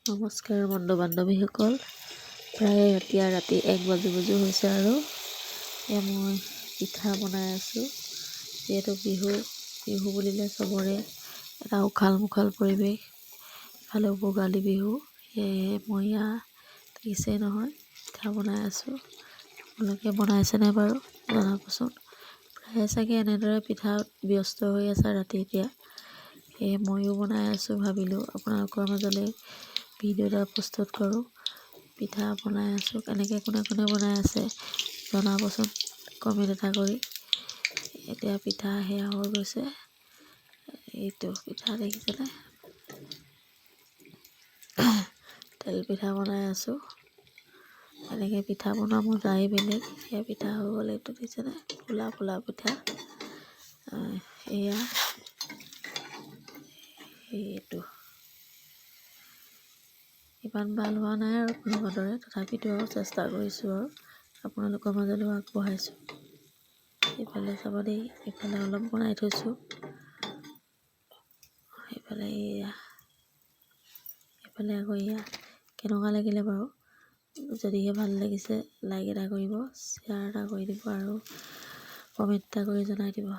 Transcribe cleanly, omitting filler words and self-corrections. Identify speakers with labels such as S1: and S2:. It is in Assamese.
S1: নমস্কাৰ বন্ধু বান্ধৱীসকল, প্ৰায় এতিয়া ৰাতি 1 বাজু হৈছে আৰু মই পিঠা বনাই আছোঁ। যিহেতু বিহু বুলিলে চবৰে এটা উখাল মুখাল পৰিৱেশ, ইফালে ভোগালী বিহু, সেয়েহে মই দেখিছেই নহয় পিঠা বনাই আছোঁ। আপোনালোকে বনাইছেনে বাৰু জনাবচোন। প্ৰায় চাগে এনেদৰে পিঠাত ব্যস্ত হৈ আছে ৰাতি এতিয়া, সেয়ে ময়ো বনাই আছোঁ। ভাবিলোঁ আপোনালোকৰ মাজলৈ ভিডিঅ' এটা প্ৰস্তুত কৰোঁ। পিঠা বনাই আছোঁ, কেনেকৈ কোনে কোনে বনাই আছে জনাবচোন কমেণ্ট এটা কৰি। এতিয়া পিঠা সেয়া হৈ গৈছে, এইটো পিঠা দেখিছেনে, তেল পিঠা বনাই আছোঁ। এনেকৈ পিঠা বনোৱা মজাই বেলেগ। সেয়া পিঠা হৈ গ'ল, এইটো দেখিছেনে, ফুলা ফুলা পিঠা। এয়া এইটো ইমান ভাল হোৱা নাই আৰু আপোনালোকৰ দৰে, তথাপিতো আৰু চেষ্টা কৰিছোঁ আৰু আপোনালোকৰ মাজলৈও আগবঢ়াইছোঁ। এইফালে চাব দেই, এইফালে অলপ বনাই থৈছোঁ, এইফালে এইফালে আকৌ কেনেকুৱা লাগিলে বাৰু। যদিহে ভাল লাগিছে লাইক এটা কৰিব, শ্বেয়াৰ এটা কৰি দিব আৰু কমেণ্ট এটা কৰি জনাই দিব।